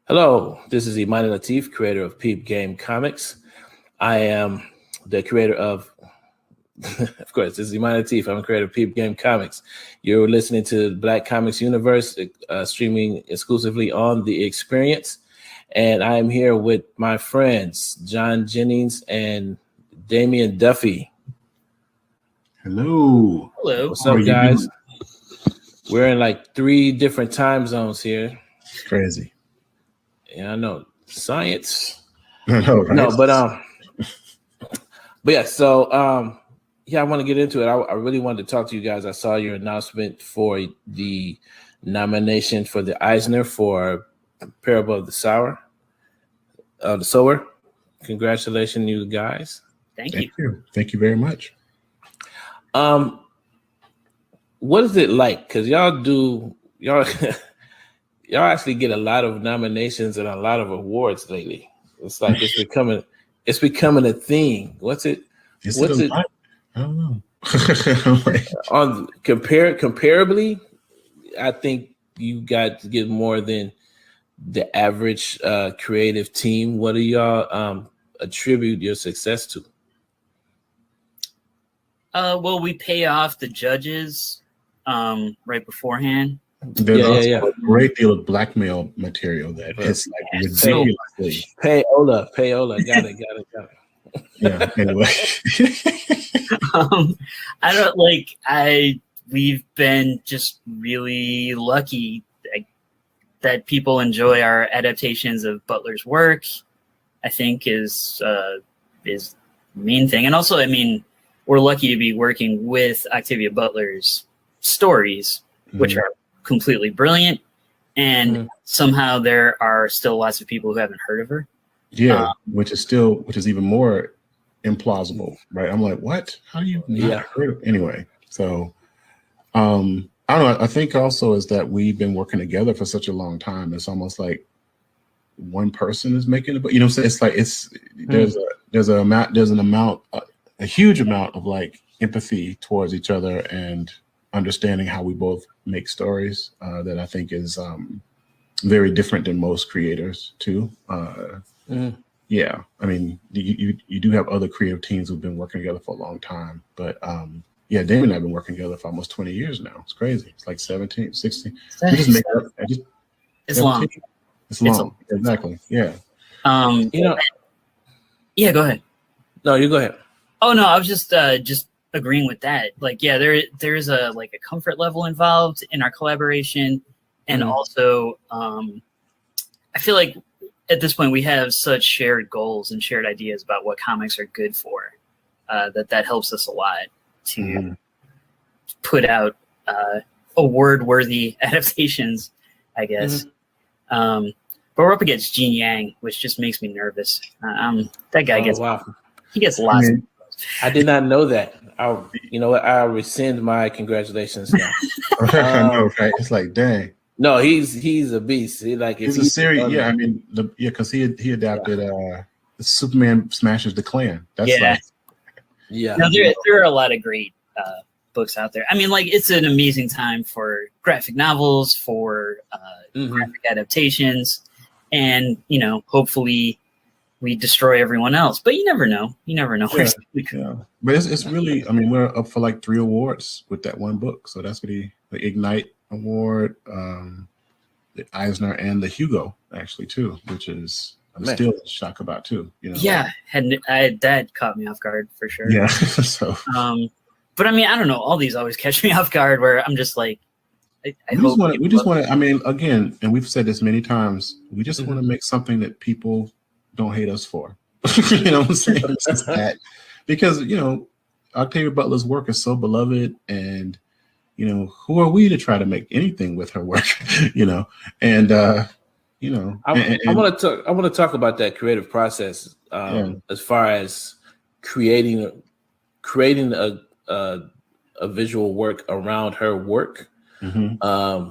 Hello, this is Imani Latif, creator of Peep Game Comics. I am the creator of course, this is Imani Latif. I'm a creator of Peep Game Comics. You're listening to Black Comics Universe, streaming exclusively on The Experience. And I am here with my friends, Jennings and Damien Duffy. Hello. Hello. What's up, guys? We're in like 3 different time zones here. Crazy. Yeah, I know. Science. No, right? No, but yeah, so yeah, I want to get into it. I really wanted to talk to you guys. I saw your announcement for the nomination for the Eisner for Parable of the Sower. The Sower. Congratulations, you guys. Thank you. Thank you very much. What is it like? Because y'all actually get a lot of nominations and a lot of awards lately. It's like it's becoming a thing. What's it? I don't know. Comparably, I think you got to get more than the average creative team. What do y'all attribute your success to? Well, we pay off the judges right beforehand. There's also a great deal of blackmail material that it's like ridiculously. Payola. Got it. Yeah. Anyway, we've been just really lucky that people enjoy our adaptations of Butler's work. I think is the main thing, and also, I mean, we're lucky to be working with Octavia Butler's stories, which are completely brilliant, and somehow there are still lots of people who haven't heard of her. Yeah, which is even more implausible, right? I'm like, what? How do you not heard of? Anyway, so I don't know. I think also is that we've been working together for such a long time. It's almost like one person is making it, but you know, it's like there's a huge amount of like empathy towards each other and understanding how we both make stories that I think is very different than most creators too. Yeah, I mean, you do have other creative teams who've been working together for a long time, but yeah, Damien and I have been working together for almost 20 years now. It's crazy. It's like 17, 16. We just make up. It's long. It's long. Exactly. Yeah. Yeah, go ahead. No, you go ahead. Oh no, I was just agreeing with that. Like, yeah, there's a comfort level involved in our collaboration, and also I feel like at this point we have such shared goals and shared ideas about what comics are good for that helps us a lot to put out award-worthy adaptations, I guess. But we're up against Gene Yang, which just makes me nervous. That guy gets lots. I did not know that. You know what? I'll rescind my congratulations now. I know, right? It's like, dang. No, he's a beast. He's a series. Yeah, I mean, because he adapted Superman Smashes the Klan. That's No, there are a lot of great books out there. I mean, like, it's an amazing time for graphic novels, for graphic adaptations, and hopefully we destroy everyone else. But you never know. Yeah. But it's really, I mean, we're up for like 3 awards with that one book. So that's what the Ignite Award, the Eisner and the Hugo actually too, which is I'm Man. still in shock about too. You know, Yeah, that caught me off guard for sure. yeah. So, but I mean, I don't know. All these always catch me off guard. Where I'm just like, I we just want to. I mean, again, and we've said this many times. We just want to make something that people don't hate us for. You know what I'm saying? It's just that, because you know, Octavia Butler's work is so beloved, and you know, who are we to try to make anything with her work? You know, and you know, I want to talk about that creative process as far as creating a visual work around her work. Mm-hmm.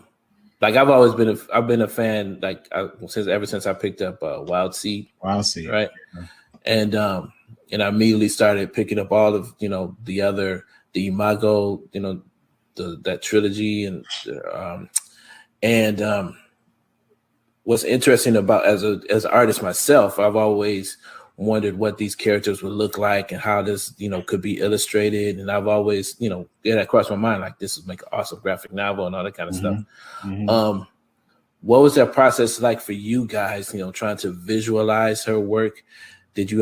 Like I've been a fan like ever since I picked up Wild Seed, right? Yeah. And I immediately started picking up all of the Imago, that trilogy, and what's interesting about as an artist myself, I've always wondered what these characters would look like and how this could be illustrated, and I've always that crossed my mind, like this would make an awesome graphic novel and all that kind of stuff. Mm-hmm. What was that process like for you guys, trying to visualize her work? Did you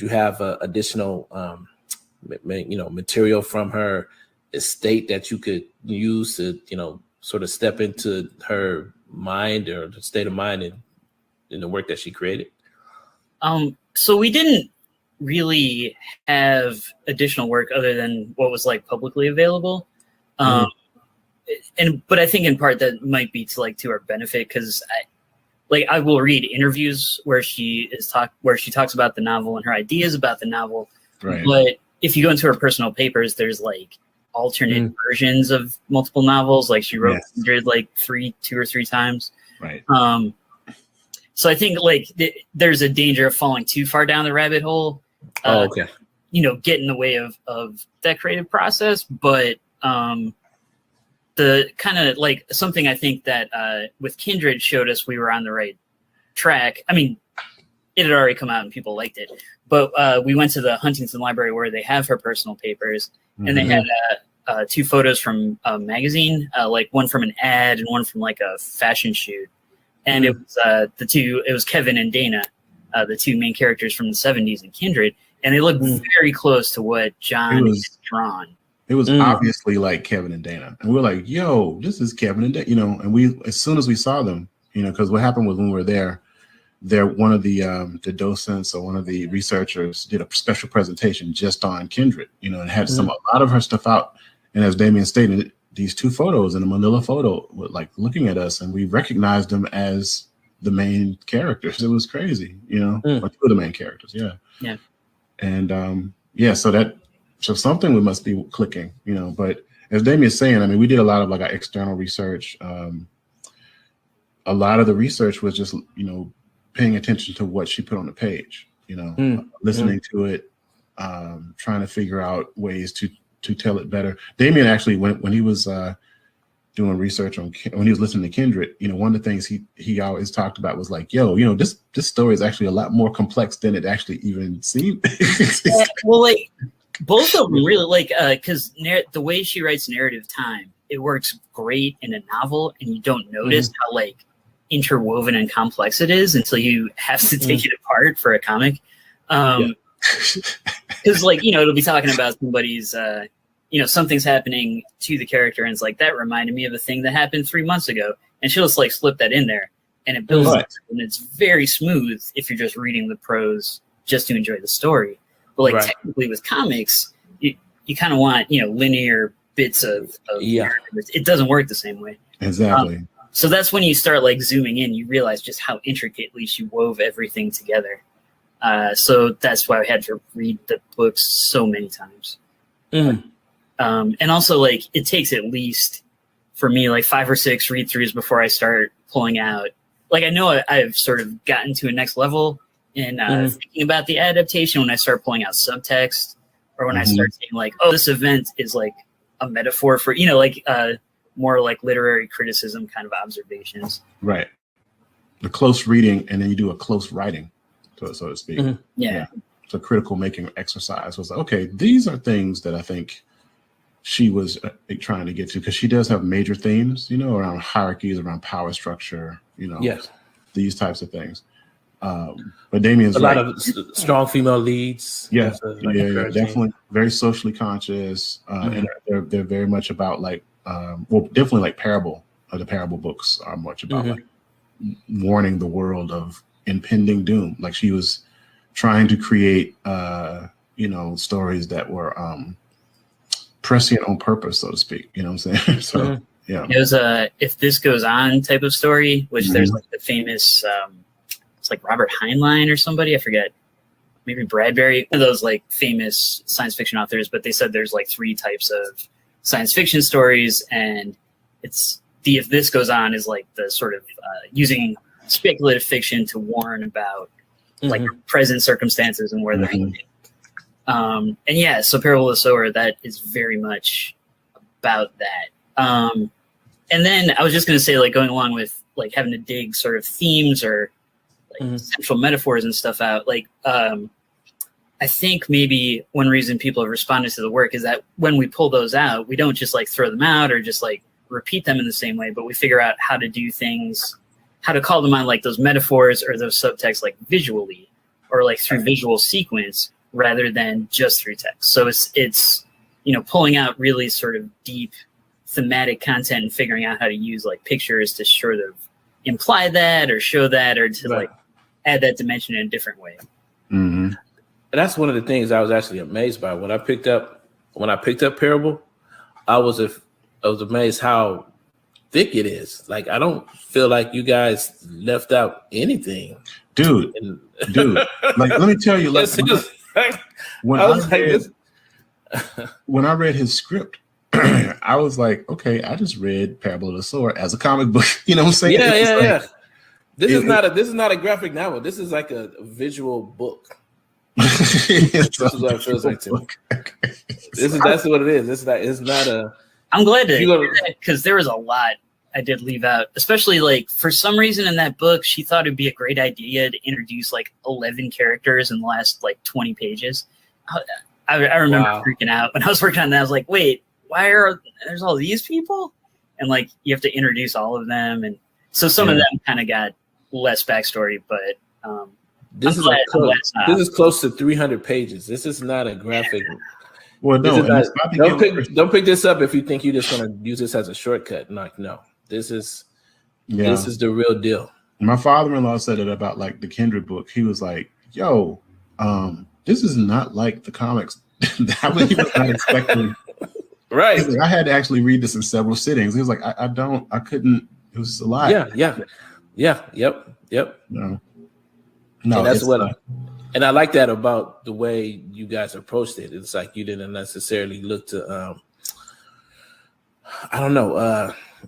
have additional material from her estate that you could use to sort of step into her mind or the state of mind in the work that she created? So we didn't really have additional work other than what was like publicly available. But I think in part that might be to our benefit, because I will read interviews where she talks about the novel and her ideas about the novel. Right. But if you go into her personal papers, there's like alternate versions of multiple novels. Like she wrote like 2 or 3 times. Right. So I think there's a danger of falling too far down the rabbit hole. Okay. Get in the way of that creative process. But the kind of like something I think that with Kindred showed us we were on the right track. I mean, it had already come out and people liked it, but we went to the Huntington Library where they have her personal papers, and they had 2 photos from a magazine, like one from an ad and one from like a fashion shoot. And it was it was Kevin and Dana, the 2 main characters from the 70s in Kindred, and they looked very close to what John had drawn. It was obviously like Kevin and Dana, and we were like, "Yo, this is Kevin and Dana," And we, as soon as we saw them, because what happened was when we were there, one of the docents or one of the researchers did a special presentation just on Kindred, and had a lot of her stuff out. And as Damien stated, these 2 photos in a manila photo were like looking at us, and we recognized them as the main characters. It was crazy, or 2 of the main characters. Yeah. Yeah. And so something we must be clicking, but as Damien's saying, I mean, we did a lot of like our external research. A lot of the research was just, paying attention to what she put on the page, listening to it, trying to figure out ways to tell it better. Damien actually, when he was doing research when he was listening to Kindred, one of the things he always talked about was like, yo, this story is actually a lot more complex than it actually even seemed. Well, like both of them really because the way she writes narrative time, it works great in a novel, and you don't notice how interwoven and complex it is until you have to take it apart for a comic. Because it'll be talking about somebody's something's happening to the character, and it's like, that reminded me of a thing that happened 3 months ago, and she'll just slip that in there, and it builds up, and it's very smooth if you're just reading the prose just to enjoy the story. But technically with comics, you kind of want linear bits of narrative. It doesn't work the same way. Exactly. So that's when you start zooming in, you realize just how intricately she wove everything together. So that's why I had to read the books so many times. And also it takes at least for me 5 or 6 read throughs before I start pulling out. I know I've sort of gotten to a next level in thinking about the adaptation when I start pulling out subtext, or when I start saying this event is a metaphor for, more literary criticism kind of observations. Right. The close reading, and then you do a close writing, so to speak. Yeah. So critical making exercise was okay, these are things that I think she was trying to get to, because she does have major themes, around hierarchies, around power structure, Yes. these types of things. But Damien's a lot of strong female leads. Yeah, Like definitely very socially conscious, and they're very much about like, definitely like parable. The parable books are much about like warning the world of impending doom. Like she was trying to create, stories that were prescient on purpose, so to speak. You know what I'm saying? So yeah, it was a "If This Goes On" type of story, which there's like the famous, it's like Robert Heinlein or somebody, I forget, maybe Bradbury, one of those like famous science fiction authors. But they said there's like 3 types of science fiction stories, and it's the "If This Goes On" is like the sort of using speculative fiction to warn about like present circumstances and where they're heading. And yeah, so Parable of the Sower, that is very much about that. And then I was just going to say, like, going along with like having to dig sort of themes or like central metaphors and stuff out. Like, I think maybe one reason people have responded to the work is that when we pull those out, we don't just like throw them out or just like repeat them in the same way, but we figure out how to do things, how to call them on like those metaphors or those subtexts like visually or like through visual sequence rather than just through text. So it's pulling out really sort of deep thematic content and figuring out how to use like pictures to sort of imply that or show that or to like add that dimension in a different way. And that's one of the things I was actually amazed by when I picked up Parable. I was amazed how thick it is. Like, I don't feel like you guys left out anything, dude. Like, let me tell you, like, when I read his script, I was like, okay, I just read Parable of the Sower as a comic book. You know what I'm saying? Yeah. This is not a graphic novel. This is like a visual book. This is what it feels like to me. That's what it is. It's not a. I'm glad to hear that, because there was a lot I did leave out, especially like for some reason in that book, she thought it'd be a great idea to introduce like 11 characters in the last like 20 pages. I remember freaking out when I was working on that. I was like, wait, there's all these people? And like, you have to introduce all of them. And so some of them kind of got less backstory, but this is close to 300 pages. This is not a graphic. Well, no, don't pick this up if you think you're just going to use this as a shortcut. No, this is the real deal. My father-in-law said it about like the Kindred book. He was like, "Yo, this is not like the comics." I was not expecting. Right. Like, I had to actually read this in several sittings. He was like, I couldn't. It was a lot. Yeah. Yep. No, and that's and I like that about the way you guys approached it. It's like you didn't necessarily look to,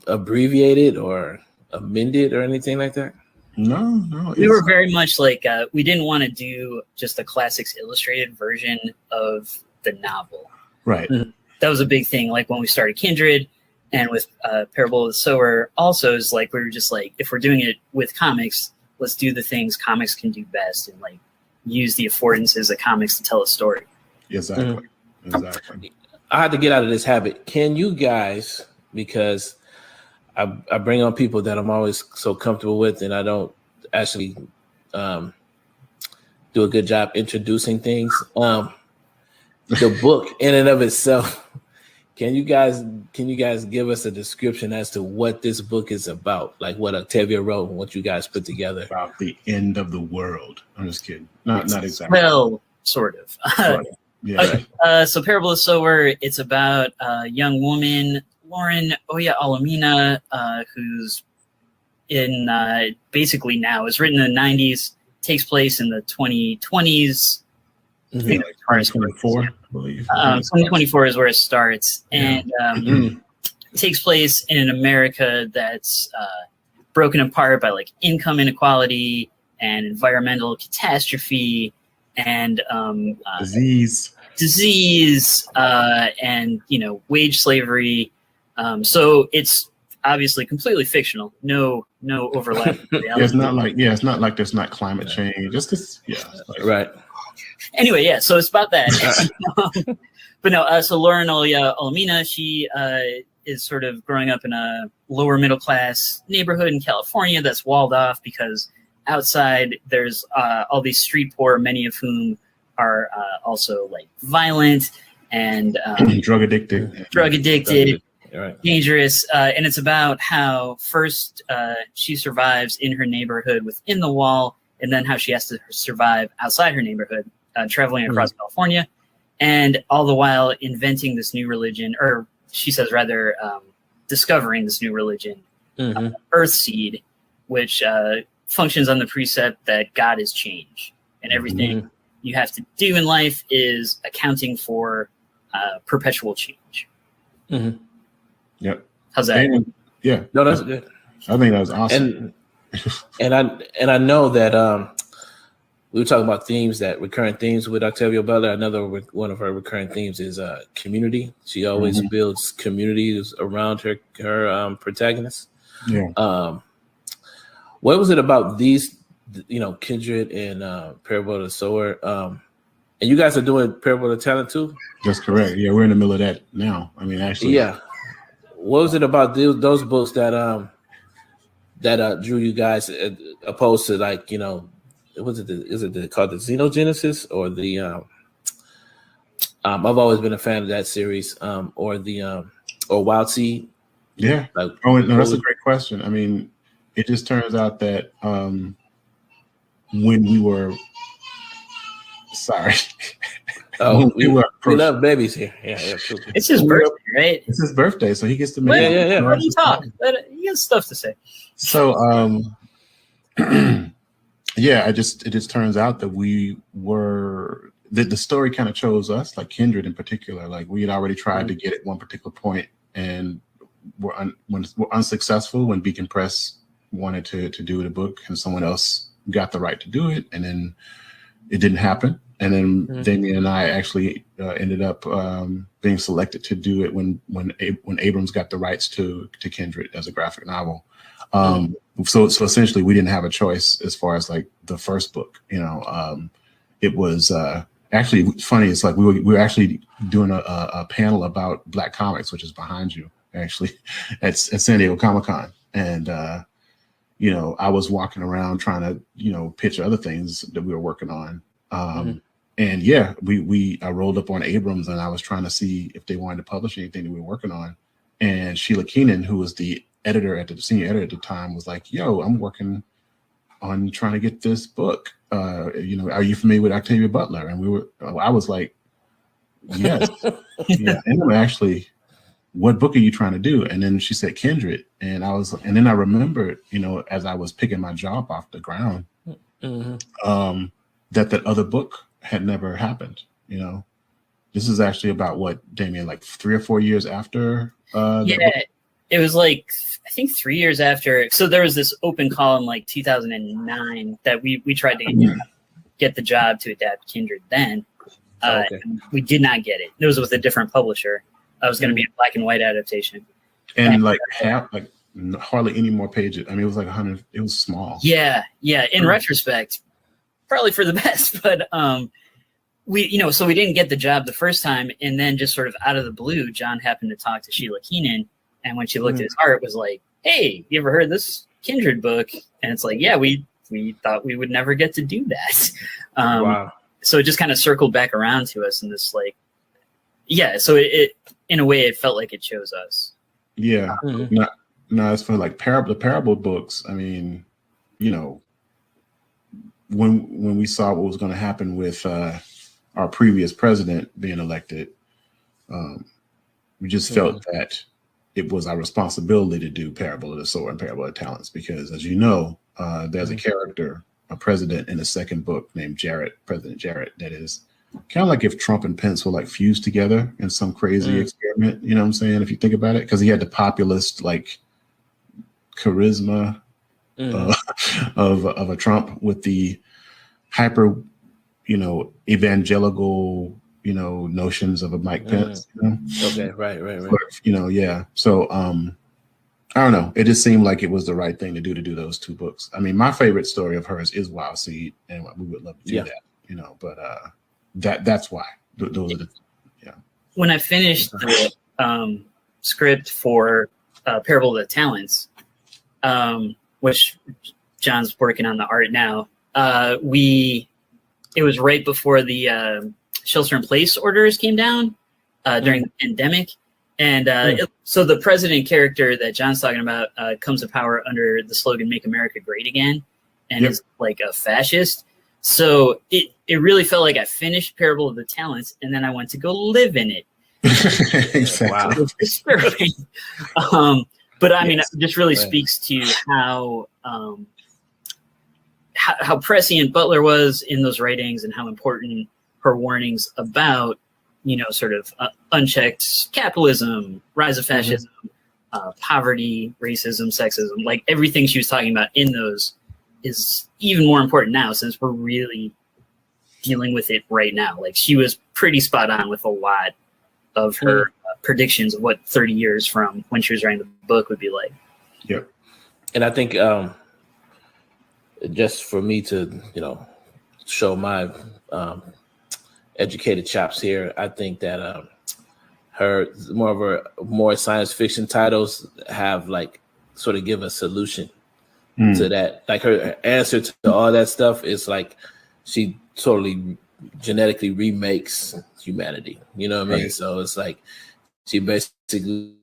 abbreviate it or amend it or anything like that. No. We were very much like, we didn't want to do just the Classics Illustrated version of the novel. Right. That was a big thing. Like when we started Kindred and with Parable of the Sower also, is like, we were just like, if we're doing it with comics, let's do the things comics can do best and like use the affordances of comics to tell a story. Exactly. I had to get out of this habit. Can you guys, because I bring on people that I'm always so comfortable with and I don't actually do a good job introducing things. The book in and of itself, can you guys give us a description as to what this book is about? Like what Octavia wrote and what you guys put together. About the end of the world. I'm just kidding. Not exactly. Well, sort of. Yeah. So Parable of the Sower, it's about a young woman, Lauren Oya Alamina, who's in basically now, is written in the 90s, takes place in the 2020s. 2024, I believe. 2024 is where it starts, and it takes place in an America that's broken apart by like income inequality and environmental catastrophe and disease and wage slavery. So it's obviously completely fictional. No overlap. It's not like there's not climate change. Just this, right. Anyway, so it's about that. But no, so Lauren Olamina, she is sort of growing up in a lower middle class neighborhood in California that's walled off because outside there's all these street poor, many of whom are also like violent and drug addicted, Right. dangerous. And it's about how first she survives in her neighborhood within the wall, and then how she has to survive outside her neighborhood, traveling across California, and all the while inventing this new religion, or she says rather discovering this new religion, Earthseed, which functions on the precept that God is change, and everything you have to do in life is accounting for perpetual change. Yep. How's that? Yeah. No, that's good. I think that was awesome. And I know that we were talking about recurrent themes with Octavia Butler. Another one of her recurring themes is community. She always builds communities around her protagonists. Yeah. What was it about these, Kindred and Parable of the Sower? And you guys are doing Parable of the Talent too? That's correct. Yeah, we're in the middle of that now. I mean, actually. Yeah. What was it about those books that drew you guys opposed to is it called the Xenogenesis or the I've always been a fan of that series or Wild Seed? Yeah. No, that's a great question. I mean, it just turns out that when we were we love babies here. Yeah. It's his birthday, right? It's his birthday, so he gets to make Let him talk. He has stuff to say. So it just turns out that we were the story kind of chose us, like Kindred in particular. Like we had already tried to get at one particular point and were unsuccessful when Beacon Press wanted to do the book, and someone else got the right to do it, and then it didn't happen. And then Damien and I actually ended up being selected to do it when Abrams got the rights to Kindred as a graphic novel. So essentially, we didn't have a choice as far as like the first book. It was actually funny. It's like we were actually doing a panel about Black comics, which is behind you, actually, at San Diego Comic-Con, and I was walking around trying to pitch other things that we were working on. And yeah, I rolled up on Abrams and I was trying to see if they wanted to publish anything that we were working on. And Sheila Keenan, who was the senior editor at the time, was like, "Yo, I'm working on trying to get this book. Are you familiar with Octavia Butler?" And I was like, "Yes." Yeah. And I'm actually, "What book are you trying to do?" And then she said Kindred. And then I remembered, as I was picking my job off the ground, that other book had never happened. This is actually about what, Damien, like 3 or 4 years after it was like I think 3 years after. So there was this open call in like 2009 that we tried to get the job to adapt Kindred then. We did not get it. It was with a different publisher. It was going to be a black and white adaptation, and hardly any more pages. I mean, it was like 100. It was small. Yeah. In retrospect, probably for the best, but so we didn't get the job the first time, and then just sort of out of the blue, John happened to talk to Sheila Keenan, and when she looked at his art, was like, "Hey, you ever heard this Kindred book?" And it's like, "Yeah, we thought we would never get to do that." Wow. So it just kind of circled back around to us, and this so it in a way it felt like it chose us. Yeah. No, it's for like the parable books. I mean, when we saw what was going to happen with our previous president being elected, we just felt that it was our responsibility to do Parable of the Sower and Parable of the Talents, because, as you know, there's a character, a president in the second book named President Jarrett, that is kind of like if Trump and Pence were like fused together in some crazy experiment. You know what I'm saying? If you think about it, because he had the populist like charisma of a Trump with the hyper, evangelical, notions of a Mike Pence. Okay, right. Yeah. So I don't know. It just seemed like it was the right thing to do those two books. I mean, my favorite story of hers is Wild Seed, and we would love to do that. But that's why those are the when I finished the script for Parable of the Talents, which John's working on the art now, it was right before the shelter-in-place orders came down during the pandemic. And so the president character that John's talking about comes to power under the slogan "Make America Great Again," and is like a fascist. So it really felt like I finished Parable of the Talents, and then I went to go live in it. Exactly. Wow. It was disturbing. But I mean, it just really speaks to how prescient Butler was in those writings, and how important her warnings about, sort of unchecked capitalism, rise of fascism, poverty, racism, sexism, like everything she was talking about in those is even more important now, since we're really dealing with it right now. Like, she was pretty spot on with a lot of her predictions of what 30 years from when she was writing the book would be like. Yep. And I think just for me to, show my educated chops here, I think that her more science fiction titles have like sort of give a solution to that. Like her answer to all that stuff is like she totally genetically remakes humanity. You know what I mean? So it's like she basically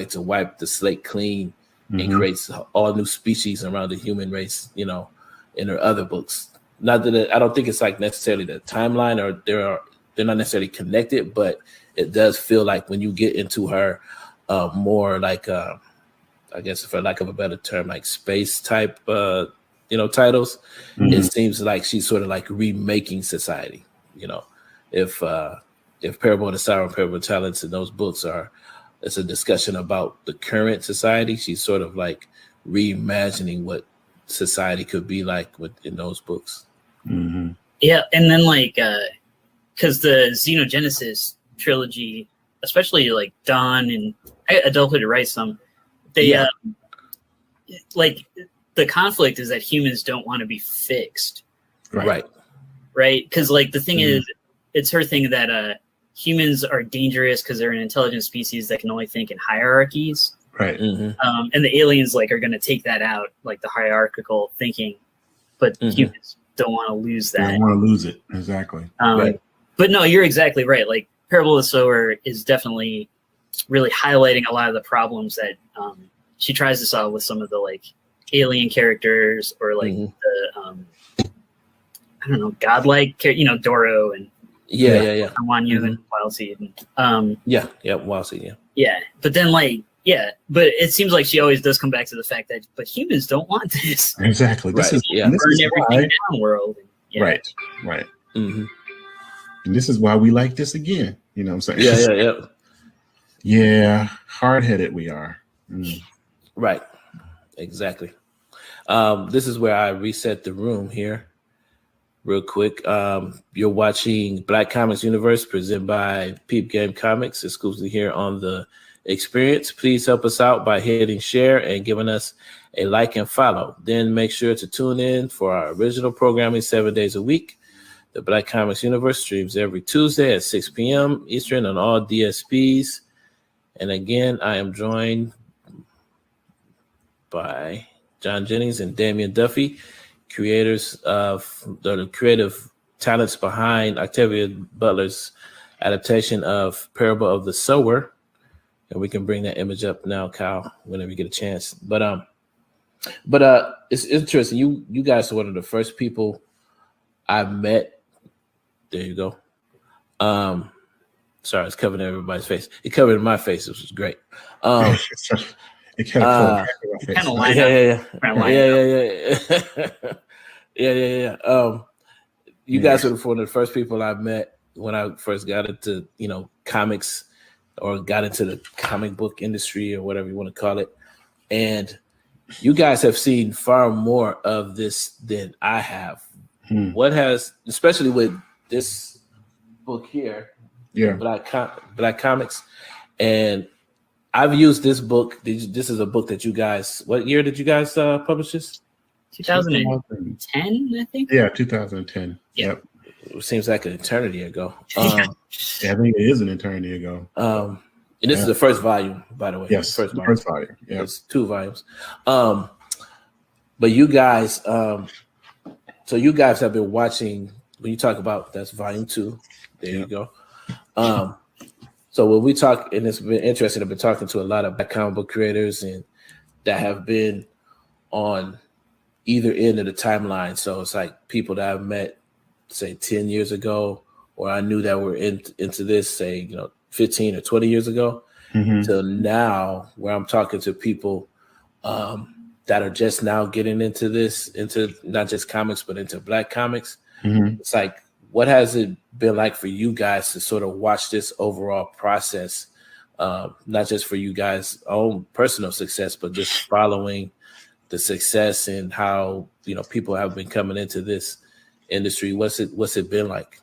to wipe the slate clean and creates all new species around the human race, in her other books. Not that I don't think it's like necessarily the timeline, or they're not necessarily connected, but it does feel like when you get into her more like I guess for lack of a better term, like space type titles, it seems like she's sort of like remaking society. If Parable of the Sower and Parable of Talents in those books it's a discussion about the current society, she's sort of like reimagining what society could be like in those books. Yeah, and then like because the Xenogenesis trilogy, especially like Dawn and Adulthood to Write some, they like the conflict is that humans don't want to be fixed, right? Because like the thing is, it's her thing that humans are dangerous because they're an intelligent species that can only think in hierarchies, right? And the aliens like are going to take that out, like the hierarchical thinking, but humans don't want to lose that. They don't want to lose it, exactly. Right. But no, you're exactly right. Like Parable of the Sower is definitely really highlighting a lot of the problems that she tries to solve with some of the like alien characters, or like the I don't know, godlike, Doro and Wanyu and Wildseed. Wildseed, yeah. But then but it seems like she always does come back to the fact that but humans don't want this. Exactly. This is burn everything down world. Right. And this is why we like this again. You know what I'm saying? Yeah, hard-headed we are. Right. Exactly. This is where I reset the room here real quick. You're watching Black Comics Universe presented by Peep Game Comics, exclusively here on the Experience. Please help us out by hitting share and giving us a like and follow. Then make sure to tune in for our original programming 7 days a week. The Black Comics Universe streams every Tuesday at 6 p.m. Eastern on all DSPs. And again, I am joined by John Jennings and Damien Duffy, creators of the creative talents behind Octavia Butler's adaptation of Parable of the Sower. And we can bring that image up now, Kyle, whenever you get a chance. But it's interesting. You guys are one of the first people I met. There you go. Sorry, it's covering everybody's face. It covered my face, which was great. It kind of You guys were one of the first people I met when I first got into, comics, or got into the comic book industry, or whatever you want to call it. And you guys have seen far more of this than I have. What has, especially with this book here, Black Comics, and I've used this book. This is a book that you guys, what year did you guys publish this? 2010, I think. Yeah, 2010. Yep. it seems like an eternity ago. Yeah, I think it is an eternity ago. And this is the first volume, by the way. Yes, the first volume. Yeah, it's 2 volumes. But you guys, so you guys have been watching. When you talk about that's volume 2, there you go. So when we talk, and it's been interesting, I've been talking to a lot of Black comic book creators and that have been on either end of the timeline. So it's like people that I've met, say 10 years ago, or I knew that were into this, say, 15 or 20 years ago, to now where I'm talking to people that are just now getting into this, into not just comics, but into Black comics. It's like, what has it been like for you guys to sort of watch this overall process, not just for you guys' own personal success, but just following the success and how, people have been coming into this industry? What's it been like?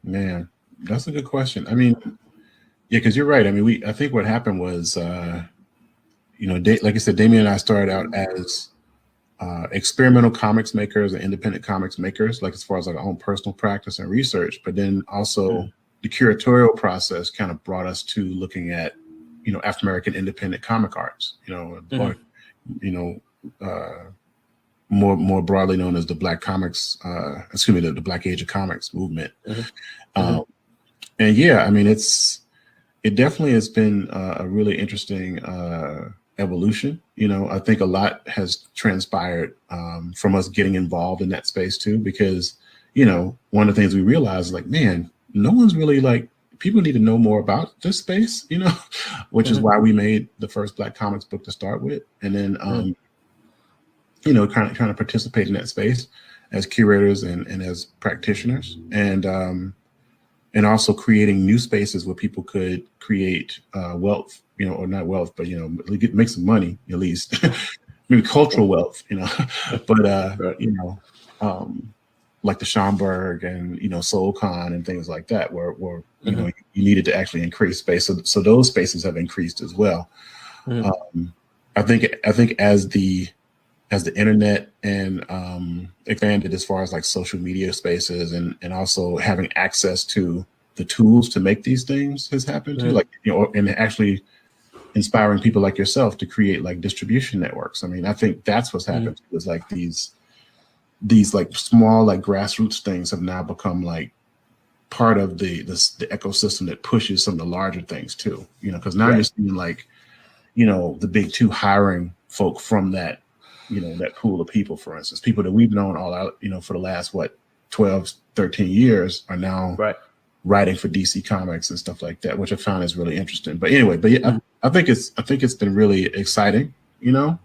Man, that's a good question. I mean, yeah, because you're right. I mean, I think what happened was, like I said, Damien and I started out as experimental comics makers and independent comics makers, like as far as like our own personal practice and research. But then also the curatorial process kind of brought us to looking at, African American independent comic arts, more broadly known as the Black comics, the Black Age of Comics movement. And yeah, I mean, it definitely has been a really interesting evolution. I think a lot has transpired from us getting involved in that space too, because, one of the things we realized is like, man, no one's really like, people need to know more about this space, which is why we made the first Black comics book to start with. And then, kind of participate in that space as curators and as practitioners, and also creating new spaces where people could create wealth, or not wealth, but, make some money at least, maybe cultural wealth, but, like the Schomburg and, SoulCon and things like that, where you needed to actually increase space. So those spaces have increased as well. I think as the internet and expanded as far as like social media spaces and also having access to the tools to make these things has happened too, like, and actually inspiring people like yourself to create like distribution networks. I mean, I think that's what's happened is like these like small, like grassroots things have now become like part of the ecosystem that pushes some of the larger things too, because now you're seeing like, the big 2 hiring folk from that, that pool of people, for instance, people that we've known all out, for the last, 12, 13 years are now writing for DC Comics and stuff like that, which I found is really interesting. But anyway, yeah, I think it's been really exciting, and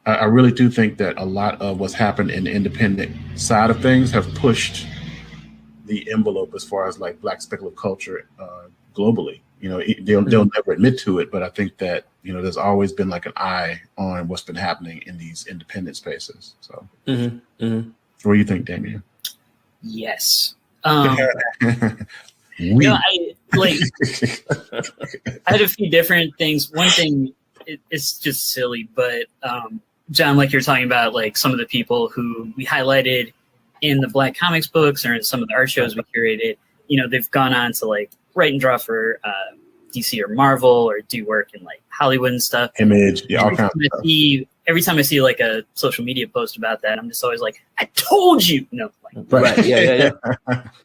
I really do think that a lot of what's happened in the independent side of things have pushed the envelope as far as like Black speculative culture globally. They'll never admit to it, but I think that, there's always been like an eye on what's been happening in these independent spaces. So what do you think, Damien? Yes. I had a few different things. One thing, it's just silly, but John, like you're talking about, like some of the people who we highlighted in the Black comics books or in some of the art shows we curated, they've gone on to like write and draw for DC or Marvel or do work in like Hollywood and stuff. Image, yeah, all kinds of stuff. Every time I see like a social media post about that, I'm just always like, I told you. No, like, right. Yeah.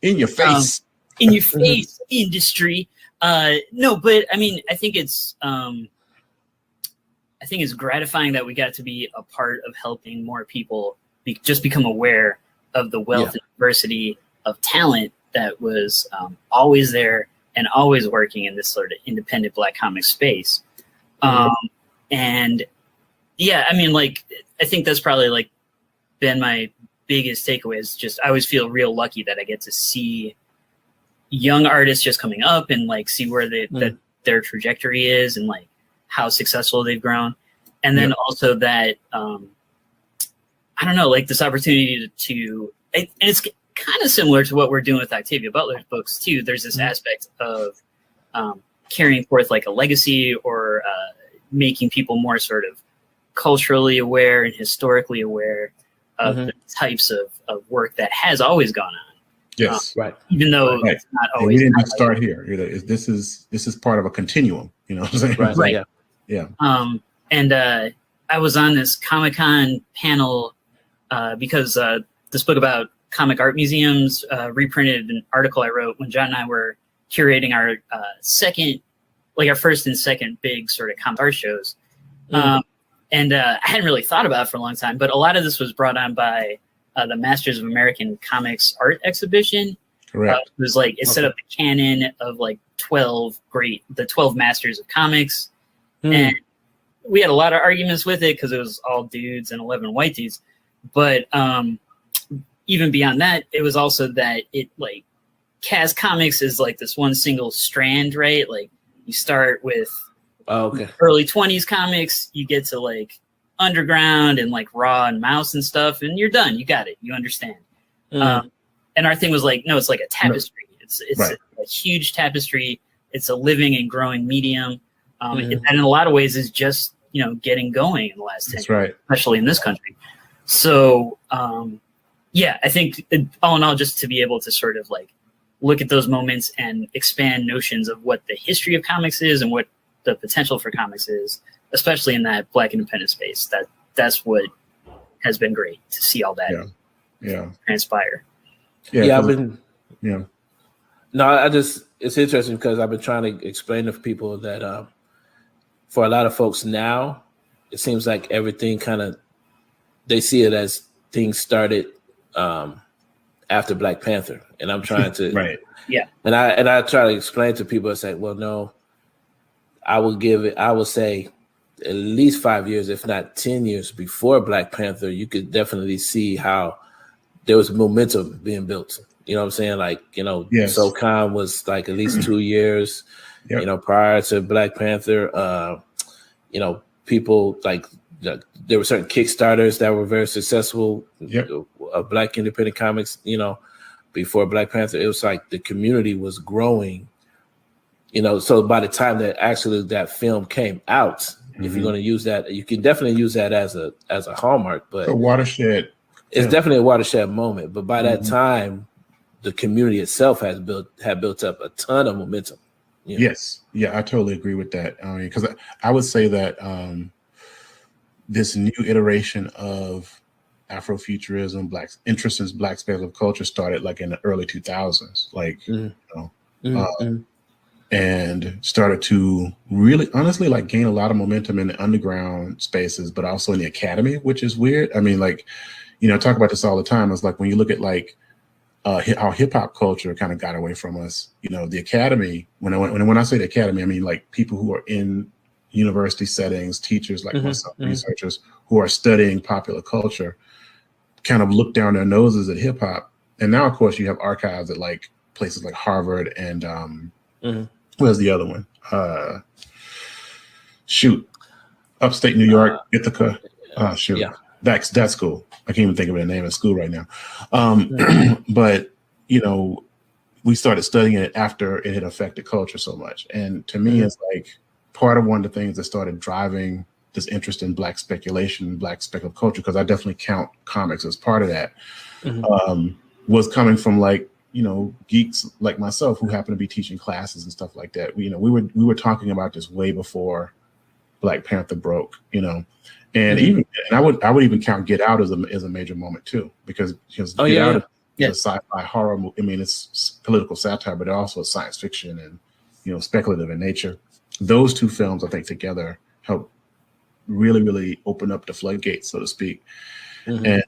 In your face. In your face, industry. No, but I mean, I think it's gratifying that we got to be a part of helping more people just become aware of the wealth and diversity of talent that was always there and always working in this sort of independent Black comic space. And yeah, I mean, like, I think that's probably like been my biggest takeaway is just, I always feel real lucky that I get to see young artists just coming up and like see where that their trajectory is and like how successful they've grown. And then also that, I don't know, like this opportunity to and it's kind of similar to what we're doing with Octavia Butler's books too. There's this aspect of carrying forth like a legacy or making people more sort of culturally aware and historically aware. of the types of work that has always gone on. Yes, right. Even though right. it's not And always. we didn't just start here. This is part of a continuum. You know what I'm saying? Right. Right. Yeah. Yeah. And I was on this Comic-Con panel because this book about comic art museums reprinted an article I wrote when John and I were curating our our first and second big sort of comic art shows. And I hadn't really thought about it for a long time, but a lot of this was brought on by the Masters of American Comics art exhibition. Correct. It was like it set up a canon of like 12 masters of comics. And we had a lot of arguments with it because it was all dudes and 11 white dudes. But even beyond that, it was also that it like cast comics is like this one single strand, right? Like you start with early 20s comics, you get to like underground and like Raw and Mouse and stuff, and you're done. You got it. You understand. And our thing was like, no, it's like a tapestry. It's right. a huge tapestry. It's a living and growing medium. And in a lot of ways is just, getting going in the last 10 years, right. especially in this country. So, I think all in all, just to be able to sort of like look at those moments and expand notions of what the history of comics is and what the potential for comics is, especially in that Black independent space. That's what has been great to see all that transpire. Yeah, I've been. Yeah. No, it's interesting because I've been trying to explain to people that for a lot of folks now, it seems like everything they see it as things started after Black Panther, and I'm trying to right. Yeah. And I try to explain to people, it's like, well, no, I will say at least 5 years, if not 10 years before Black Panther, you could definitely see how there was momentum being built. You know what I'm saying? Like, yes. SoCon was like at least 2 years, prior to Black Panther. People like there were certain Kickstarters that were very successful. Black independent comics, before Black Panther, it was like the community was growing. So by the time that actually that film came out, if you're going to use that, you can definitely use that as a hallmark. But a watershed. It's definitely a watershed moment. But by that time, the community itself had built up a ton of momentum. Yes. Yeah, I totally agree with that. I mean, because I would say that this new iteration of Afrofuturism, Black interest in Black speculative culture started like in the early 2000s, and started to really, honestly, like gain a lot of momentum in the underground spaces, but also in the academy, which is weird. I mean, like, I talk about this all the time. It's like when you look at like how hip hop culture kind of got away from us. The academy. When I say the academy, I mean like people who are in university settings, teachers like myself, researchers who are studying popular culture, kind of look down their noses at hip hop. And now, of course, you have archives at like places like Harvard and where's the other one? Upstate New York, Ithaca. Yeah. That's school. I can't even think of the name of school right now. But we started studying it after it had affected culture so much. And to me, it's like part of one of the things that started driving this interest in Black speculation, Black speculative culture, because I definitely count comics as part of that, was coming from like, geeks like myself who happen to be teaching classes and stuff like that. We were talking about this way before Black Panther broke, and I would even count Get Out as a major moment too, because Get Out is a sci-fi horror movie. I mean, it's political satire, but also science fiction and speculative in nature. Those two films, I think, together help really, really open up the floodgates, so to speak, and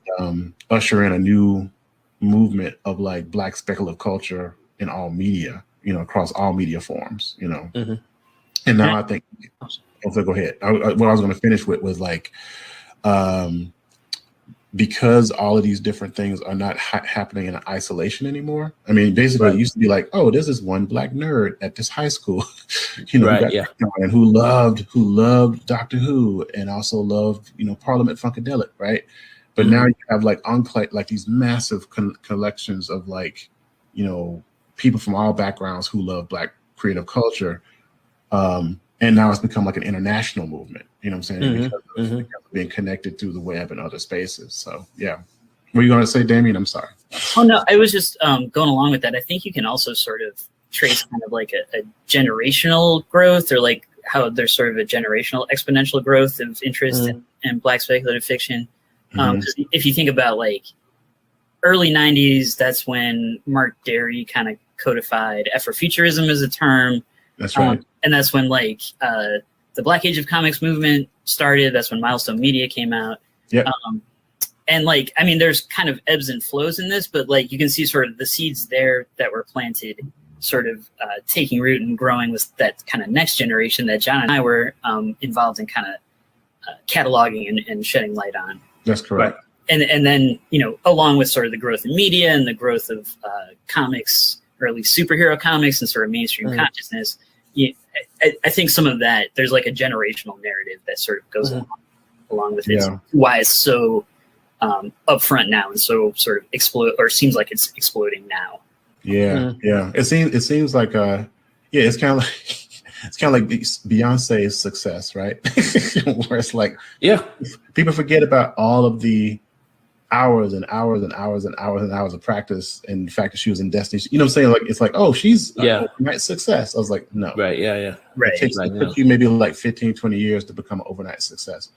usher in a new movement of like Black speculative culture in all media, across all media forms, And now I think, go ahead. What I was going to finish with was like, because all of these different things are not happening in isolation anymore. I mean, basically, it used to be like, oh, there's this one Black nerd at this high school, and who loved Doctor Who and also loved, Parliament Funkadelic, right? But now you have like these massive collections of like, people from all backgrounds who love Black creative culture. And now it's become like an international movement, you know what I'm saying? Because of being connected through the web and other spaces. So, yeah. Were you going to say, Damien? I'm sorry. Oh no, I was just going along with that. I think you can also sort of trace kind of like a generational growth, or like how there's sort of a generational exponential growth of interest in Black speculative fiction. 'Cause if you think about like early 90s, that's when Mark Derry kind of codified Afrofuturism as a term. That's right. And that's when like the Black Age of Comics movement started. That's when Milestone Media came out. Yeah. And like, I mean, there's kind of ebbs and flows in this, but like you can see sort of the seeds there that were planted sort of taking root and growing with that kind of next generation that John and I were involved in kind of cataloging and shedding light on. That's correct. And then, you know, along with sort of the growth in media and the growth of comics, or at least superhero comics and sort of mainstream consciousness, I think some of that, there's like a generational narrative that sort of goes along with it. Why it's so upfront now and so sort of explode, or seems like it's exploding now. Yeah. It seems like it's kind of like Beyonce's success, right? Where it's like people forget about all of the hours and hours and hours and hours and hours of practice, and the fact that she was in Destiny. You know what I'm saying? Like it's like, oh, she's an overnight success. I was like, no. Right. It took you maybe like 15, 20 years to become an overnight success.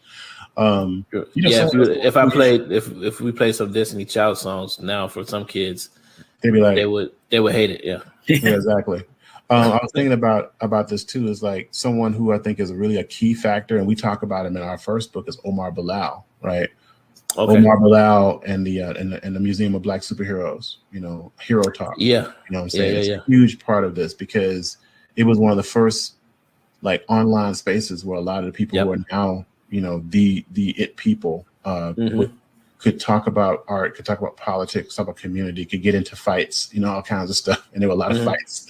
If we play some Destiny Child songs now for some kids, they'd be like, they would hate it. Yeah, exactly. I was thinking about this too. Is like someone who I think is really a key factor, and we talk about him in our first book, is Omar Bilal, right? Okay. Omar Bilal and the Museum of Black Superheroes, you know, Hero Talk. Yeah, you know what I'm saying? It's a huge part of this because it was one of the first like online spaces where a lot of the people who are now, you know, the it people could talk about art, could talk about politics, talk about community, could get into fights, you know, all kinds of stuff. And there were a lot of fights.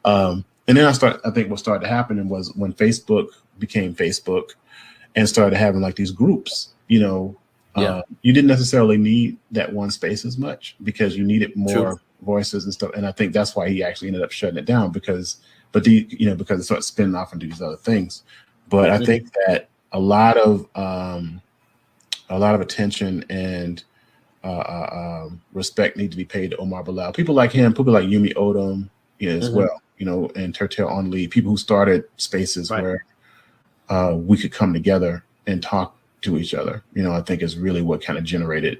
And then I think what started to happen was when Facebook became Facebook and started having like these groups, you know, you didn't necessarily need that one space as much because you needed more voices and stuff. And I think that's why he actually ended up shutting it down because it started spinning off into these other things. But I think that a lot of attention and respect need to be paid to Omar Bilal. People like him, people like Yumi Odom, as well, you know, and Tertel Only, people who started spaces where we could come together and talk to each other. You know, I think is really what kind of generated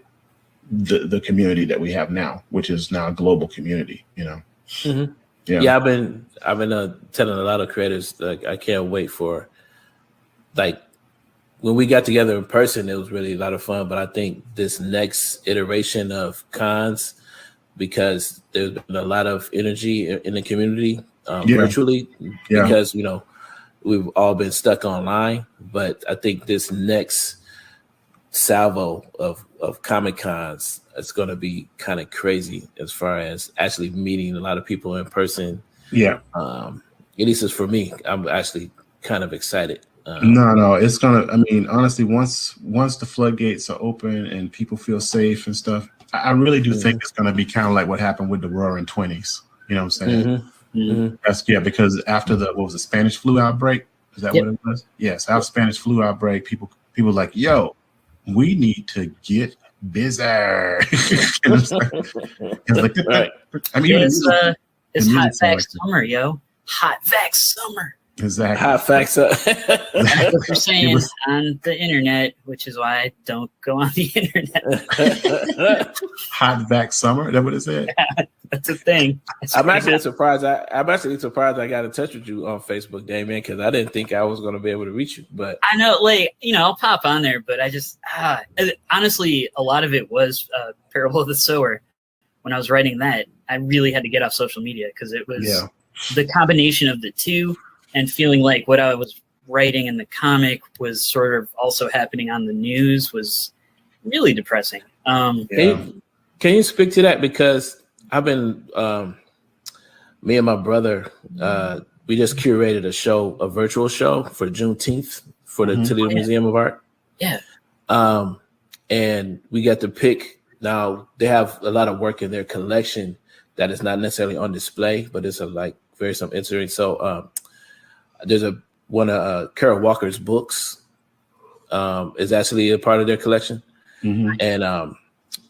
the community that we have now, which is now a global community. You know. I've been telling a lot of creators like I can't wait for like. When we got together in person, it was really a lot of fun. But I think this next iteration of cons, because there's been a lot of energy in the community virtually, because, you know, we've all been stuck online. But I think this next salvo of Comic Cons is going to be kind of crazy as far as actually meeting a lot of people in person. Yeah. At least it's for me. I'm actually kind of excited. No, it's gonna. I mean, honestly, once the floodgates are open and people feel safe and stuff, I really do think it's gonna be kind of like what happened with the Roaring '20s. You know what I'm saying? That's because after the Spanish flu outbreak? Is that what it was? Yes, after Spanish flu outbreak, people were like, "Yo, we need to get busy." It's like, I mean, it's hot vax summer, yo. Hot vax summer. Exactly. Hot facts up. That's what you're saying on the internet, which is why I don't go on the internet. Hot vax summer? Is that what it said? Yeah, that's a thing. I'm actually surprised I got in touch with you on Facebook, Damien, because I didn't think I was going to be able to reach you. But I know, like, you know, I'll pop on there, but I just honestly, a lot of it was Parable of the Sower. When I was writing that, I really had to get off social media because it was the combination of the two. And feeling like what I was writing in the comic was sort of also happening on the news was really depressing. Can you speak to that? Because I've been, me and my brother, we just curated a virtual show for Juneteenth for the Toledo Museum of Art. Yeah. And we got to pick. Now they have a lot of work in their collection that is not necessarily on display, but it's very some interesting. So there's one of Kara Walker's books is actually a part of their collection. And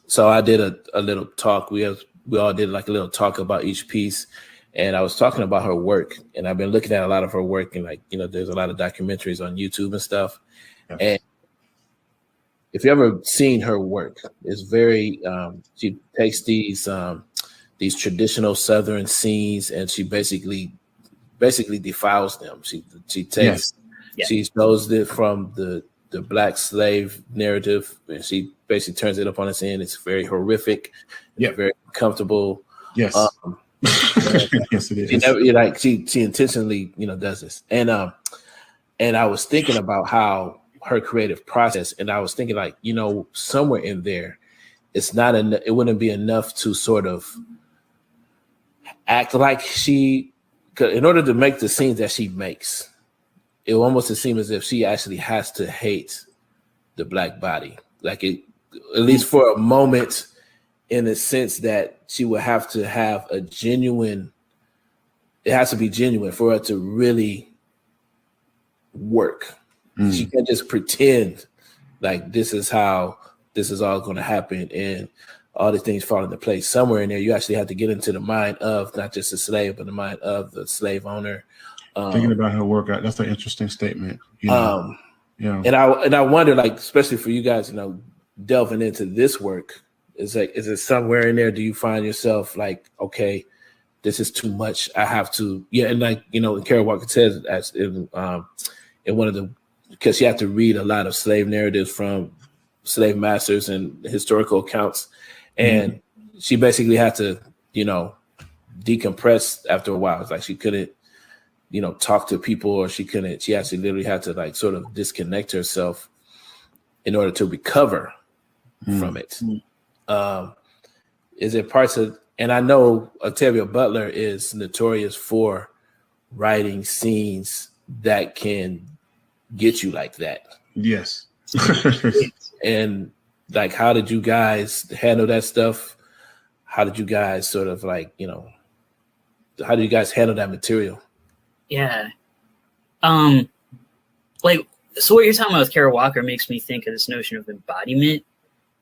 So I did a little talk. We all did like a little talk about each piece, and I was talking about her work. And I've been looking at a lot of her work, and like there's a lot of documentaries on YouTube and stuff. Yes. And if you ever seen her work, it's very. She takes these traditional Southern scenes, and she basically defiles them. She takes she shows it from the Black slave narrative, and she basically turns it up on its end. It's very horrific, very comfortable. Yes, yes, it is. She never she intentionally does this, and I was thinking about how her creative process, and I was thinking like somewhere in there, it wouldn't be enough to sort of act like in order to make the scenes that she makes, it almost seems as if she actually has to hate the Black body, like at least for a moment, in the sense that she would have to have it has to be genuine for it to really work. She can't just pretend like this is all going to happen and all these things fall into place. Somewhere in there, you actually have to get into the mind of not just the slave, but the mind of the slave owner. Thinking about her work, that's an interesting statement. And I wonder, like, especially for you guys, delving into this work, is it somewhere in there? Do you find yourself like, okay, this is too much. I have to, and like Carol Walker says, as in one of the, because you have to read a lot of slave narratives from slave masters and historical accounts. And she basically had to, decompress after a while. It's like she couldn't, talk to people, or she actually literally had to like sort of disconnect herself in order to recover from it. Is it parts of, and I know Octavia Butler is notorious for writing scenes that can get you like that. Yes. And like, how did you guys handle that stuff? How did you guys sort of like, how do you guys handle that material? Yeah. Like, so what you're talking about with Kara Walker makes me think of this notion of embodiment,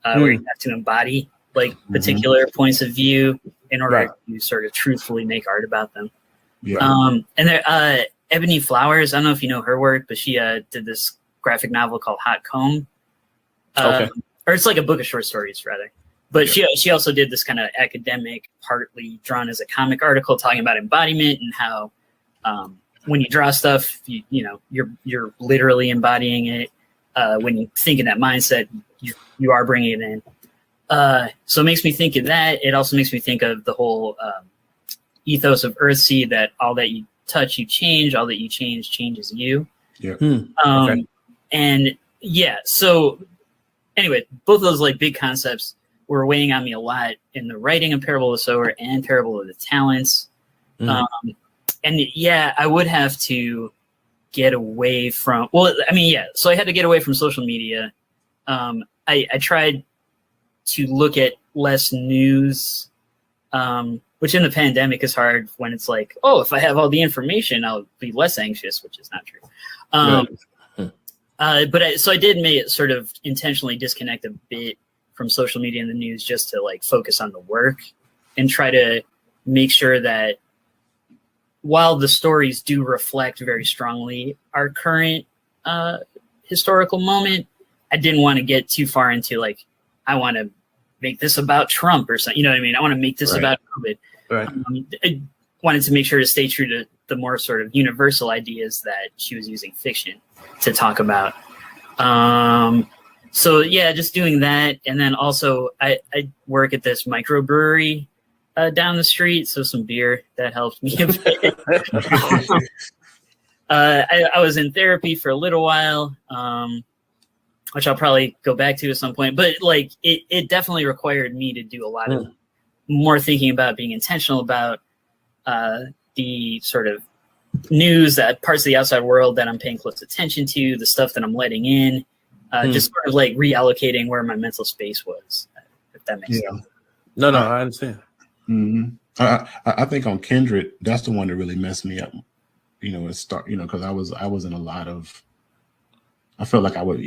where you have to embody like particular points of view in order to sort of truthfully make art about them. Yeah. And there, Ebony Flowers, I don't know if you know her work, but she did this graphic novel called Hot Comb. Or it's like a book of short stories, rather. But she also did this kind of academic, partly drawn as a comic article talking about embodiment and how when you draw stuff, you're literally embodying it. When you think in that mindset, you are bringing it in. So it makes me think of that. It also makes me think of the whole ethos of Earthseed, that all that you touch, you change. All that you change changes you. Yeah. And yeah, so anyway, both of those like big concepts were weighing on me a lot in the writing of Parable of the Sower and Parable of the Talents. And yeah, I would have to get away from, so I had to get away from social media. I tried to look at less news, which in the pandemic is hard when it's like, oh, if I have all the information, I'll be less anxious, which is not true. So I did sort of intentionally disconnect a bit from social media and the news just to like focus on the work and try to make sure that while the stories do reflect very strongly our current historical moment, I didn't want to get too far into like, I want to make this about Trump or something. You know what I mean? I want to make this about COVID. Right. I wanted to make sure to stay true to the more sort of universal ideas that she was using fiction to talk about. So yeah, just doing that. And then also I work at this microbrewery down the street. So some beer, that helped me a bit. I was in therapy for a little while, which I'll probably go back to at some point, but like it definitely required me to do a lot of more thinking about being intentional about the sort of news, that parts of the outside world that I'm paying close attention to, the stuff that I'm letting in, just sort of like reallocating where my mental space was, if that makes sense. No, I understand. I think on Kindred, that's the one that really messed me up. Because I was in a lot of I felt like I would,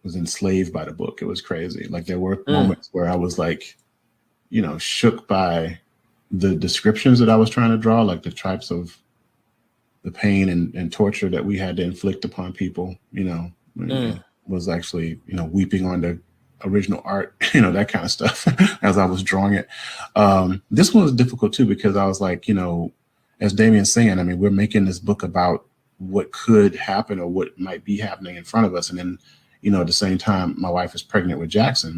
was enslaved by the book. It was crazy. Like there were moments where I was like, shook by the descriptions that I was trying to draw, like the types of the pain and torture that we had to inflict upon people, was actually, weeping on the original art, that kind of stuff as I was drawing it. This one was difficult too, because I was like, as Damien's saying, I mean, we're making this book about what could happen or what might be happening in front of us. And then, at the same time, my wife is pregnant with Jackson,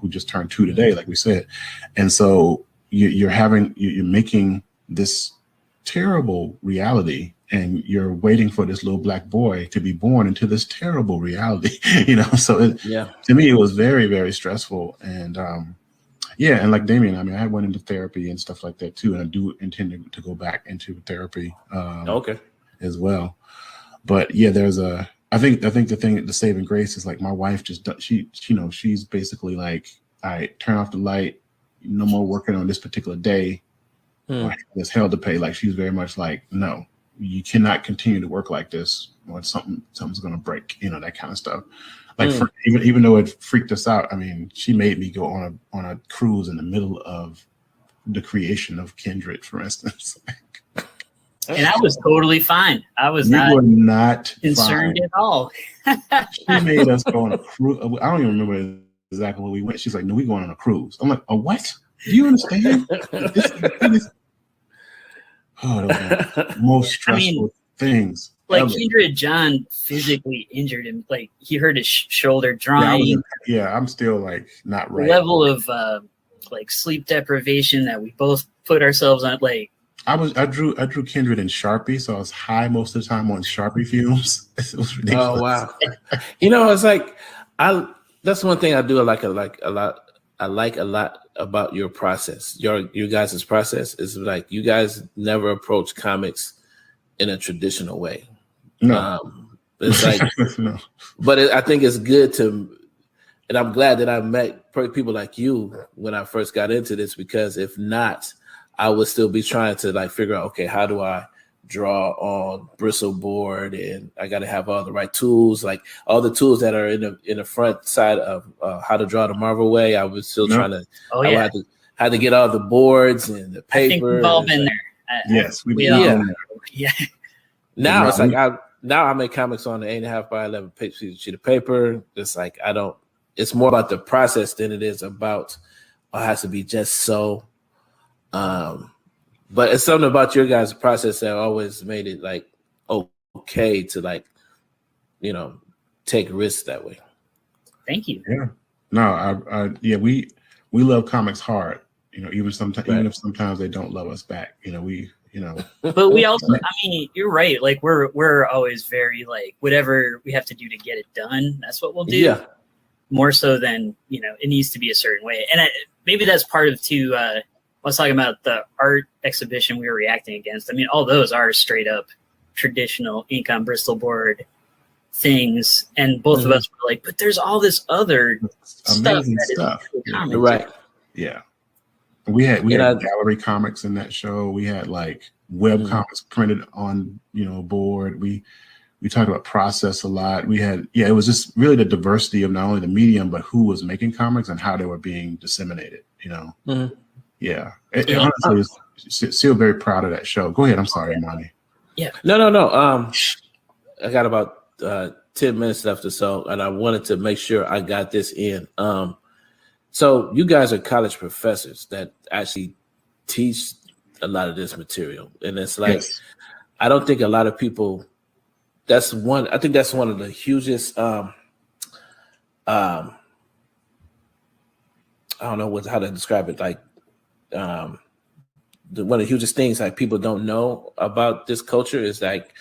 who just turned 2 today, like we said. And so you're making this terrible reality, and you're waiting for this little black boy to be born into this terrible reality, So to me, it was very, very stressful. And and like Damien, I mean, I went into therapy and stuff like that too, and I do intend to go back into therapy. As well. But I think the saving grace is like my wife she's basically like, all right, turn off the light, no more working on this particular day. There's hell to pay. Like she's very much like, no, you cannot continue to work like this or something's gonna break, that kind of stuff. Like even though it freaked us out, I mean, she made me go on a cruise in the middle of the creation of Kindred, for instance. And I was totally fine. I was not concerned fine at all. She made us go on a cruise. I don't even remember exactly where we went. She's like, no, we're going on a cruise. I'm like, a what? Do you understand? Those are the most stressful things. Like ever. Kindred, John physically injured him. Like he hurt his shoulder drying. I'm still like not right. The level of like sleep deprivation that we both put ourselves on. Like I drew Kindred in Sharpie, so I was high most of the time on Sharpie fumes. It was ridiculous. Oh wow! It's like that's one thing I do like a lot. I like a lot about your process. Your guys' process is like you guys never approach comics in a traditional way. No, it's like no. But I think it's good to, and I'm glad that I met people like you when I first got into this, because if not, I would still be trying to like figure out, okay, how do I draw on bristle board, and I got to have all the right tools, like all the tools that are in the front side of how to draw the Marvel way. I was still trying to. I had to get all the boards and the paper. I think we've all been there. Yes, we all. Yeah. Now it's like I make comics on the 8.5 by 11 sheet of paper. It's like it's more about the process than it is about it has to be just so. But it's something about your guys' process that always made it like okay to like, take risks that way. Thank you. Yeah. No, we love comics hard. Even if sometimes they don't love us back. But we also, I mean, you're right. Like we're always very like whatever we have to do to get it done. That's what we'll do. Yeah. More so than it needs to be a certain way, and maybe that's part of too. I was talking about the art exhibition we were reacting against. I mean, all those are straight up traditional ink on Bristol board things, and both of us were like, but there's all this other amazing stuff. Right. Yeah. We had gallery comics in that show. We had like web comics printed on, board. We talked about process a lot. We had, it was just really the diversity of not only the medium, but who was making comics and how they were being disseminated, Yeah. Honestly, was still very proud of that show. Go ahead. I'm sorry, Imani. Yeah. No. I got about 10 minutes left or so, and I wanted to make sure I got this in. So you guys are college professors that actually teach a lot of this material. And it's like, I don't think a lot of people, I think that's one of the hugest, I don't know how to describe it. Like, one of the hugest things like people don't know about this culture is like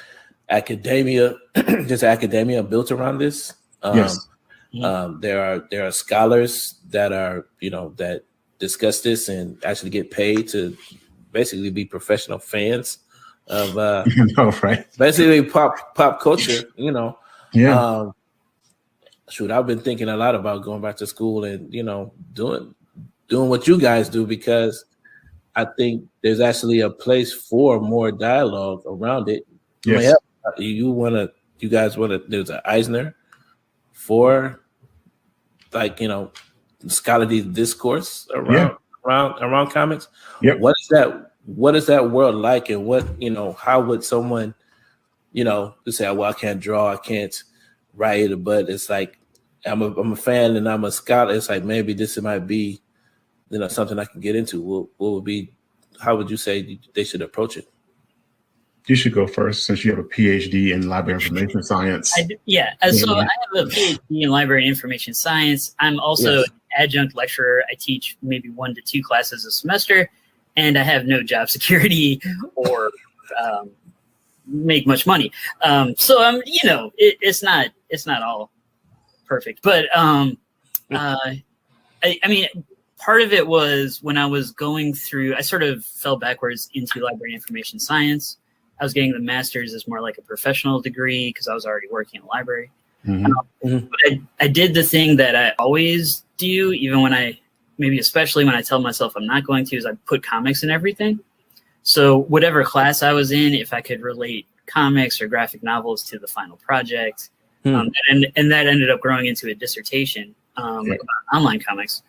academia, just academia built around this. There are scholars that are, that discuss this and actually get paid to basically be professional fans of basically pop culture, I've been thinking a lot about going back to school and, doing what you guys do, because I think there's actually a place for more dialogue around it. Yes. You guys want to, there's an Eisner for like, scholarly discourse around comics. Yep. What is that world like, and what, how would someone, to say, well, I can't draw, I can't write, but it's like I'm a fan and I'm a scholar. It's like maybe this might be, something I can get into. What would be? How would you say they should approach it? You should go first, since you have a PhD in library information science. So I have a PhD in library information science. I'm also an adjunct lecturer. I teach maybe 1 to 2 classes a semester, and I have no job security or make much money. So I'm, it's not all perfect, but I mean, part of it was when I was going through, I sort of fell backwards into library information science. I was getting the master's as more like a professional degree because I was already working in a library. But I did the thing that I always do, even when especially when I tell myself I'm not going to, is I put comics in everything. So whatever class I was in, if I could relate comics or graphic novels to the final project, and that ended up growing into a dissertation about online comics.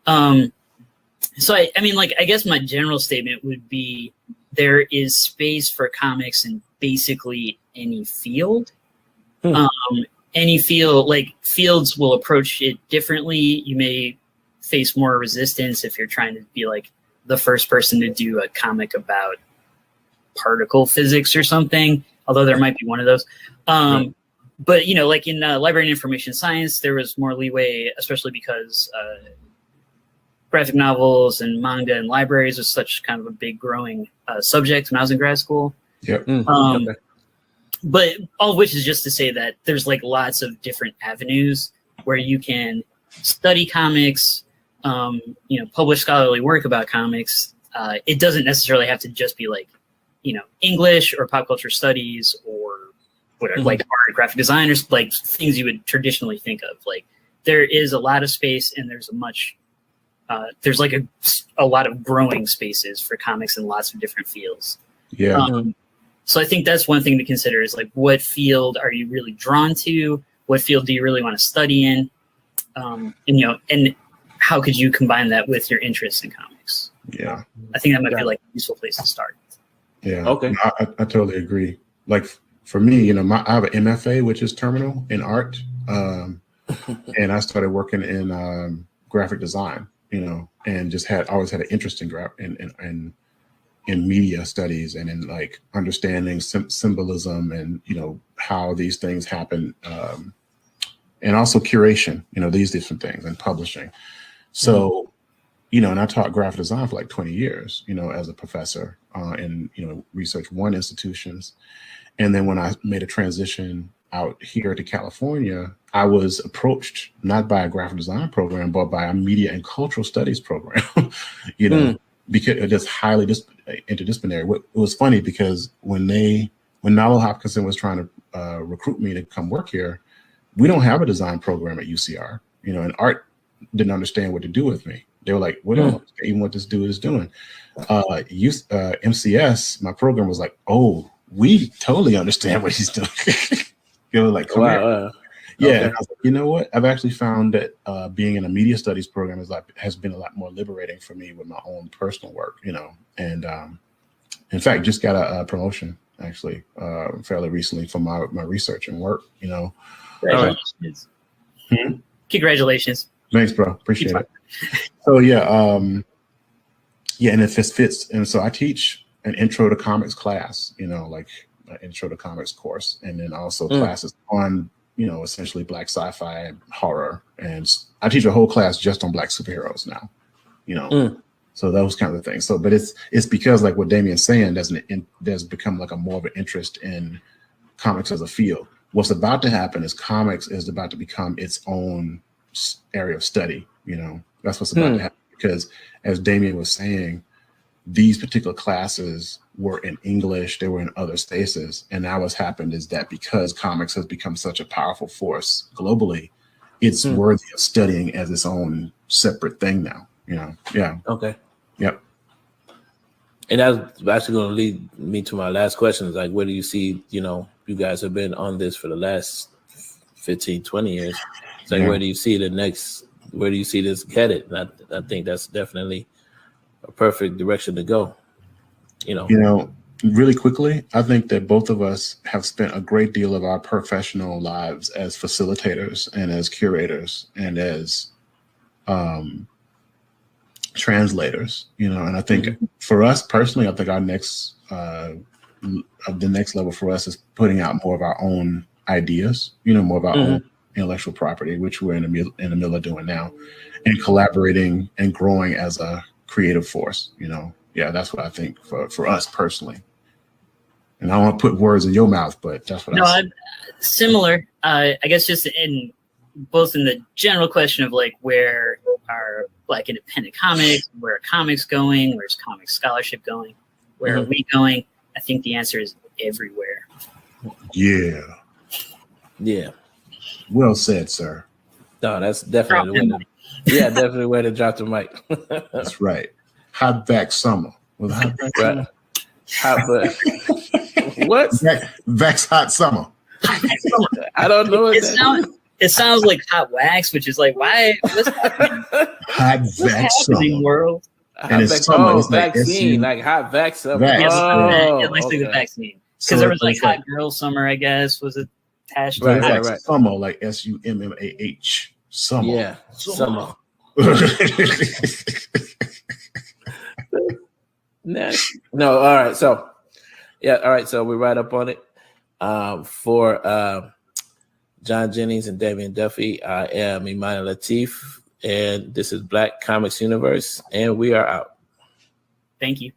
So I mean, like, I guess my general statement would be there is space for comics in basically any field. Any field, like, fields will approach it differently. You may face more resistance if you're trying to be like the first person to do a comic about particle physics or something, although there might be one of those. But, like in library and information science, there was more leeway, especially because graphic novels and manga and libraries was such kind of a big growing subject when I was in grad school. But all of which is just to say that there's like lots of different avenues where you can study comics, publish scholarly work about comics. It doesn't necessarily have to just be like, English or pop culture studies or whatever, like art, graphic designers, like things you would traditionally think of. Like, there is a lot of space, and there's there's like a lot of growing spaces for comics in lots of different fields. So I think that's one thing to consider is like, what field are you really drawn to? What field do you really want to study in? And how could you combine that with your interest in comics? I think that might be like a useful place to start. Okay. I totally agree. Like, for me, I have an MFA, which is terminal in art. And I started working in graphic design, and just always had an interest in media studies and in like understanding symbolism and, how these things happen. And also curation, these different things, and publishing. So, and I taught graphic design for like 20 years, as a professor in, Research One institutions. And then when I made a transition out here to California, I was approached not by a graphic design program, but by a media and cultural studies program, because it is highly interdisciplinary. It was funny because when Nalo Hopkinson was trying to recruit me to come work here, we don't have a design program at UCR, and art didn't understand what to do with me. They were like, we don't understand even what this dude is doing. MCS, my program, was like, oh, we totally understand what he's doing. Like, come here. And I was like, you know what? I've actually found that being in a media studies program has been a lot more liberating for me with my own personal work, and in fact, just got a promotion actually fairly recently for my research and work, Congratulations. Congratulations. Thanks, bro. Appreciate it. So and it fits. And so I teach an intro to comics class, like an intro to comics course, and then also classes on, essentially Black sci-fi and horror. And I teach a whole class just on Black superheroes now, So those kind of things. So, but it's because, like what Damien's saying, there's become like a more of an interest in comics as a field. What's about to happen is comics is about to become its own area of study. That's what's about to happen, because as Damien was saying, these particular classes were in English, they were in other spaces. And now what's happened is that because comics has become such a powerful force globally, it's worthy of studying as its own separate thing now, Okay. Yep. And that's actually going to lead me to my last question, is like, where do you see, you guys have been on this for the last 15, 20 years. It's like, Yeah. where do you see this headed? And I think that's definitely a perfect direction to go. Really quickly, I think that both of us have spent a great deal of our professional lives as facilitators and as curators and as translators, and I think for us personally, I think our next the next level for us is putting out more of our own ideas, more of our own intellectual property, which we're in the middle of doing now, and collaborating and growing as a creative force. Yeah, that's what I think for us personally. And I don't want to put words in your mouth, but that's what I see. Similar. I guess just in the general question of like where are Black independent comics, where are comics going, where's comic scholarship going, where are we going? I think the answer is everywhere. Yeah. Yeah. Well said, sir. No, that's definitely the way definitely way to drop the mic. That's right. Hot back summer. Was it hot back summer? Hot back. What? Vax hot summer. I don't know what it sounds like hot wax, which is like, why? What's happening? Hot vax summer. World. And it's summer. It's like vaccine, like hot vax summer. It looks like the vaccine. Because there was like hot girl summer, I guess, was it hashtag? Right. Summer, like SUMMAH. Summer. Yeah, summer. No, all right. So, So we're right up on it. For John Jennings and Damien Duffy, I am Imani Latif, and this is Black Comics Universe, and we are out. Thank you.